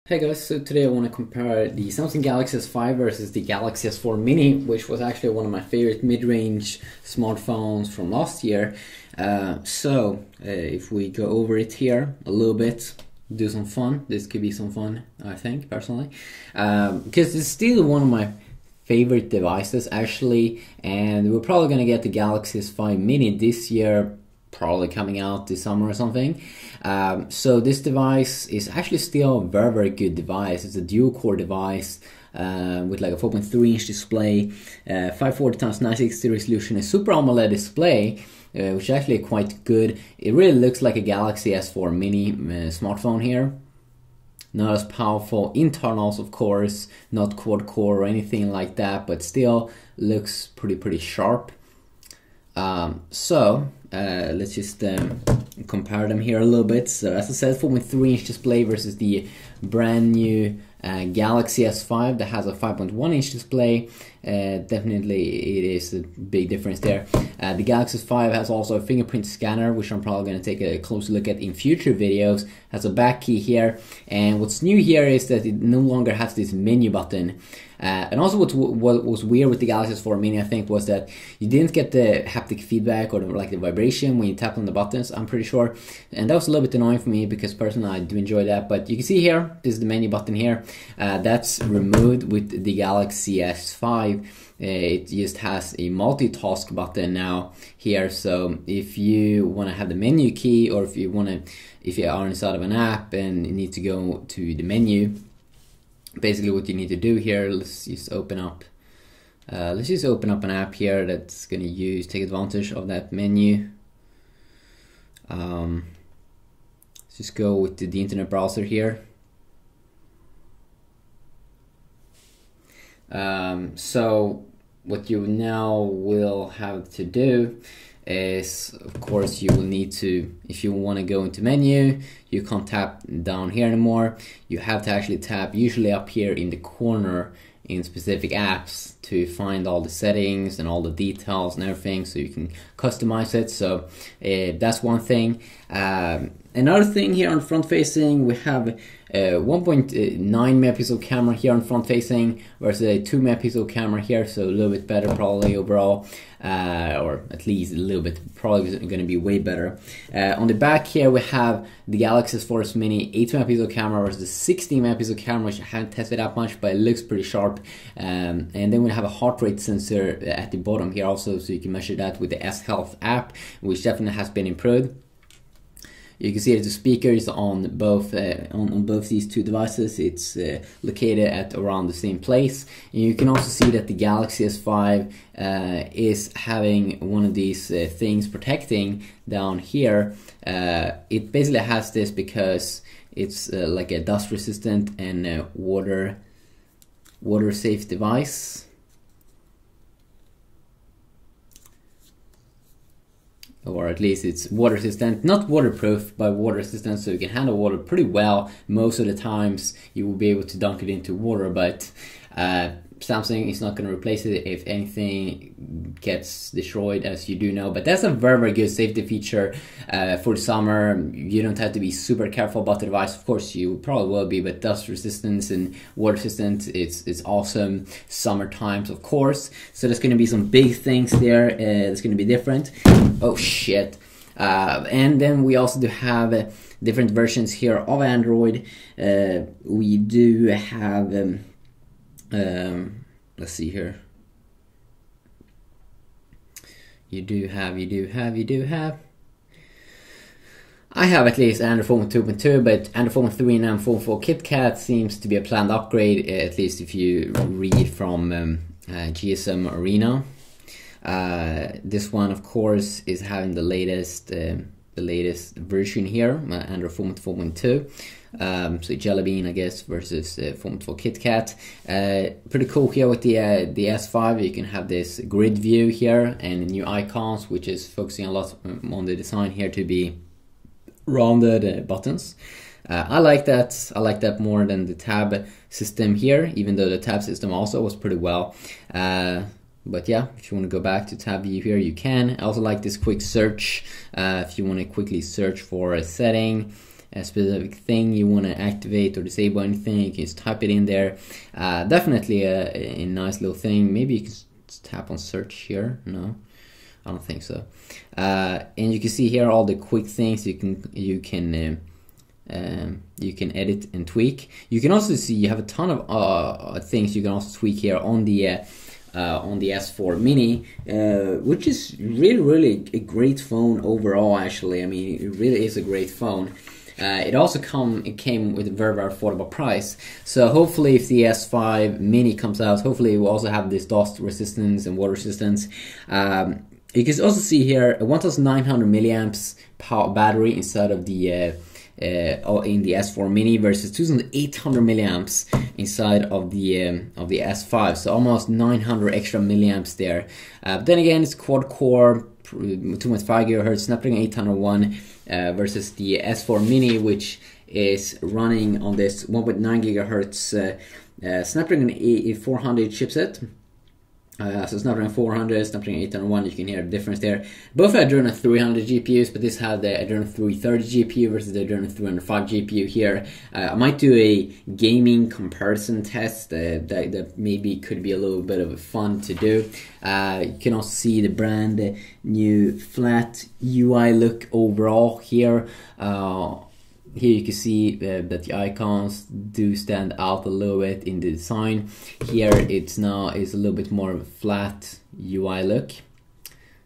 Hey guys, so today I want to compare the Samsung Galaxy S5 versus the Galaxy S4 Mini, which was actually one of my favorite mid-range smartphones from last year. If we go over it here a little bit, do some fun. This could be some fun, I think, personally. Because it's still one of my favorite devices, actually, and we're probably going to get the Galaxy S5 Mini this year, probably coming out this summer or something. So this device is actually still a very good device. It's a dual core device with like a 4.3 inch display, 540x960 resolution, a Super AMOLED display, which is actually quite good. It really looks like a Galaxy S4 Mini smartphone here. Not as powerful internals, of course, not quad core or anything like that, but still looks pretty sharp. Let's just compare them here a little bit. So as I said, 4.3 inch display versus the brand new Galaxy S5 that has a 5.1 inch display. Definitely it is a big difference there. The Galaxy S5 has also a fingerprint scanner, which I'm probably going to take a closer look at in future videos. Has a back key here, and what's new here is that it no longer has this menu button. And also what was weird with the Galaxy S4 Mini, I think, was that you didn't get the haptic feedback or the vibration when you tap on the buttons, I'm pretty sure. And that was a little bit annoying for me because personally I do enjoy that. But you can see here, this is the menu button here. That's removed with the Galaxy S5. It just has a multitask button now here. So if you want to have the menu key, or if you are inside of an app and you need to go to the menu, basically what you need to do here, let's just open up an app here that's going to take advantage of that menu. Let's just go with the internet browser here. So what you now will have to do is, of course, you will need to, if you want to go into menu, you can't tap down here anymore. You have to actually tap usually up here in the corner in specific apps to find all the settings and all the details and everything, so you can customize it. So that's one thing. Another thing here on front facing, we have a 1.9 megapixel camera here on front facing versus a 2 megapixel camera here, so a little bit better probably overall, or at least a little bit, probably going to be way better. On the back here we have the Galaxy S4 Mini 8 megapixel camera versus the 16 megapixel camera, which I haven't tested that much, but it looks pretty sharp. And then we have a heart rate sensor at the bottom here also, so you can measure that with the S Health app, which definitely has been improved. You can see that the speaker is on both these two devices. It's located at around the same place. And you can also see that the Galaxy S5 is having one of these things protecting down here. It basically has this because it's like a dust resistant and water safe device. Or at least it's water resistant, not waterproof, but water resistant, so you can handle water pretty well. Most of the times you will be able to dunk it into water, but Samsung is not going to replace it if anything gets destroyed, as you do know. But that's a very good safety feature for the summer. You don't have to be super careful about the device. Of course you probably will be, but dust resistance and water resistance, it's awesome. Summer times, of course. So there's going to be some big things there that's going to be different. Oh shit. And then we also do have different versions here of Android. We do have let's see here. You do have. I have at least Android 4.2.2, but Android 4.3 and 4.4 KitKat seems to be a planned upgrade, at least if you read from GSM Arena. This one, of course, is having the latest version here, Android 4.4.2. So Jelly Bean, I guess, versus 4.4 KitKat. Pretty cool here with the S5. You can have this grid view here and new icons, which is focusing a lot on the design here to be rounded buttons. I like that. I like that more than the tab system here, even though the tab system also was pretty well. But yeah, if you want to go back to tab view here, you can. I also like this quick search. If you want to quickly search for a setting, a specific thing you want to activate or disable anything, you can just type it in there. Definitely a nice little thing. Maybe you can tap on search here. No, I don't think so. And you can see here all the quick things you can edit and tweak. You can also see you have a ton of things you can also tweak here on the S4 Mini, which is really a great phone overall. Actually, I mean, it really is a great phone. It also came with a very affordable price. So hopefully, if the S5 Mini comes out, hopefully it will also have this dust resistance and water resistance. You can also see here a 1900 milliamps power battery inside of the in the S4 Mini versus 2800 milliamps inside of the S5, so almost 900 extra milliamps there. But then again, it's quad core, 2.5 GHz, Snapdragon 801 versus the S4 Mini, which is running on this 1.9 GHz Snapdragon 400 chipset. So Snapdragon 400, Snapdragon 801, you can hear the difference there. Both had Adreno 300 GPUs, but this had the Adreno 330 GPU versus the Adreno 305 GPU here. I might do a gaming comparison test that maybe could be a little bit of fun to do. You can also see the brand new flat UI look overall here. Here you can see that the icons do stand out a little bit in the design. Here it's a little bit more of a flat UI look,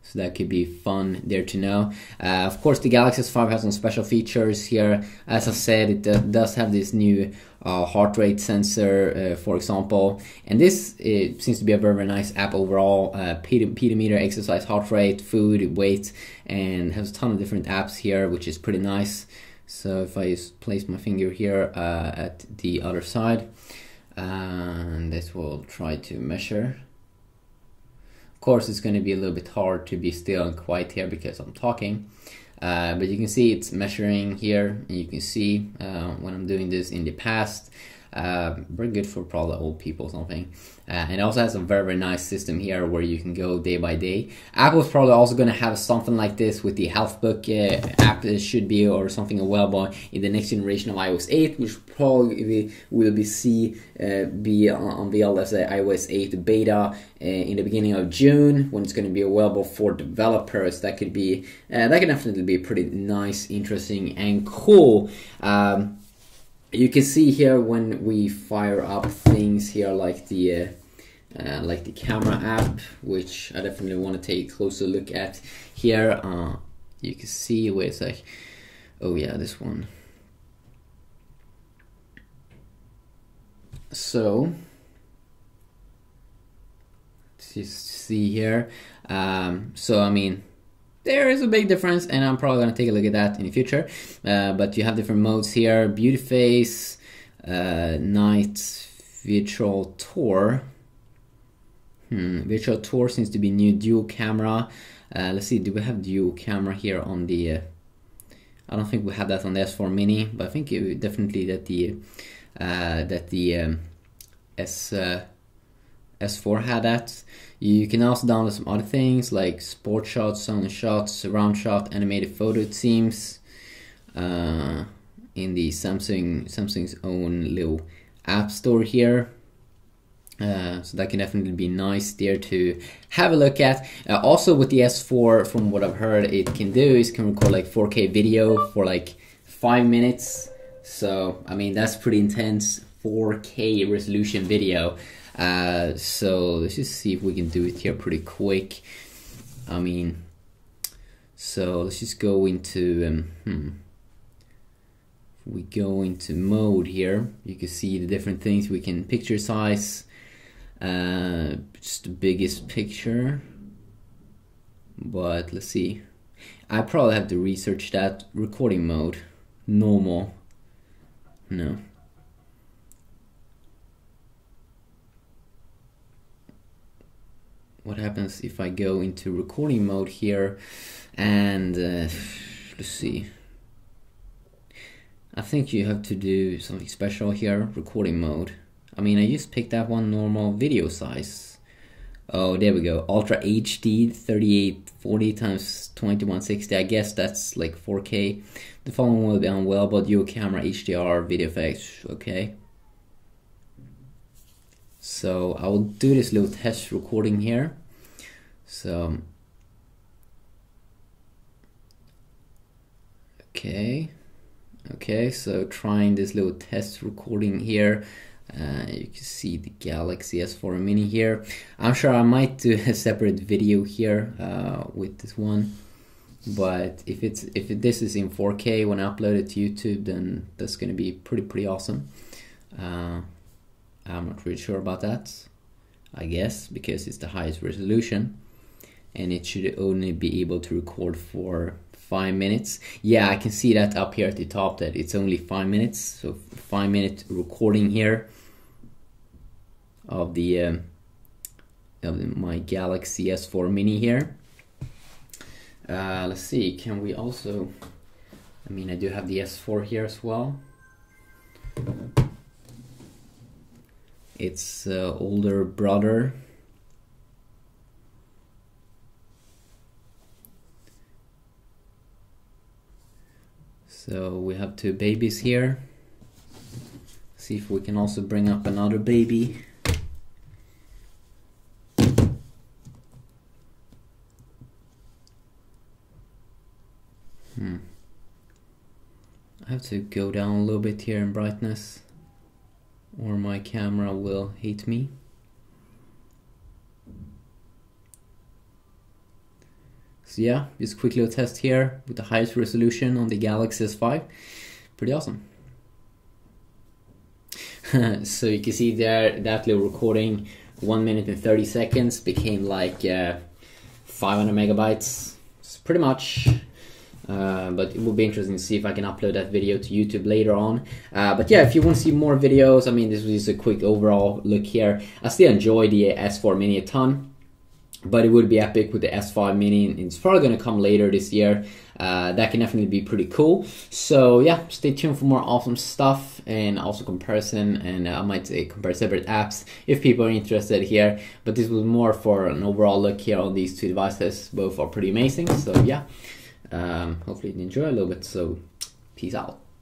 so that could be fun there to know. Of course, the Galaxy S5 has some special features here. As I said, it does have this new heart rate sensor, for example, and this seems to be a very nice app overall. Pedometer, exercise, heart rate, food, weight, and has a ton of different apps here, which is pretty nice. So if I just place my finger here at the other side, and this will try to measure. Of course, it's going to be a little bit hard to be still and quiet here because I'm talking. But you can see it's measuring here, and you can see when I'm doing this in the past. Very good for probably old people or something. And it also has a very nice system here where you can go day by day. Apple's probably also going to have something like this with the Healthbook app. It should be, or something available in the next generation of iOS 8, which probably will be unveiled as a iOS 8 beta in the beginning of June, when it's going to be available for developers. That could definitely be pretty nice, interesting, and cool. You can see here when we fire up things here like the camera app, which I definitely want to take a closer look at here. You can see where it's like, oh yeah, this one. So let's just see here. So I mean, there is a big difference, and I'm probably going to take a look at that in the future. But you have different modes here: beauty face, night, virtual tour. Virtual tour seems to be new, dual camera. Let's see, do we have dual camera here on the? I don't think we have that on the S4 Mini, but I think definitely that the S4 had that. You can also download some other things like sport shots, Sony shots, surround shot, animated photo, it seems, in the Samsung's own little app store here. So that can definitely be nice there to have a look at. Also with the S4, from what I've heard, it can record like 4K video for like 5 minutes. So I mean, that's pretty intense, 4K resolution video. So let's just see if we can do it here pretty quick. I mean, so let's just go into we go into mode here. You can see the different things we can: picture size, just the biggest picture. But let's see, I probably have to research that. Recording mode, normal, no. What happens if I go into recording mode here, and let's see, I think you have to do something special here. Recording mode, I mean, I just picked that one, normal video size. Oh, there we go. Ultra HD 3840 times 2160. I guess that's like 4K. The phone will be on well, but your camera HDR video effects. Okay. So I will do this little test recording here. So okay, so trying this little test recording here. You can see the Galaxy S4 Mini here. I'm sure I might do a separate video here with this one, but if this is in 4K when I upload it to YouTube, then that's gonna be pretty awesome. I'm not really sure about that, I guess, because it's the highest resolution and it should only be able to record for 5 minutes. Yeah, I can see that up here at the top that it's only 5 minutes, so 5-minute recording here of my Galaxy S4 Mini here. Let's see, can we also, I mean, I do have the S4 here as well. It's older brother. So we have 2 babies here. See if we can also bring up another baby. I have to go down a little bit here in brightness, or my camera will hate me. So yeah, just a quick little test here with the highest resolution on the Galaxy S5. Pretty awesome. So you can see there, that little recording, 1 minute and 30 seconds became like 500 megabytes. It's pretty much. But it will be interesting to see if I can upload that video to YouTube later on. But yeah, if you want to see more videos, I mean, this was just a quick overall look here. I still enjoy the S4 Mini a ton, but it would be epic with the S5 Mini. It's probably going to come later this year. That can definitely be pretty cool. So yeah, stay tuned for more awesome stuff and also comparison, and I might compare separate apps if people are interested here. But this was more for an overall look here on these 2 devices. Both are pretty amazing. So yeah. Hopefully you enjoy a little bit, so peace out.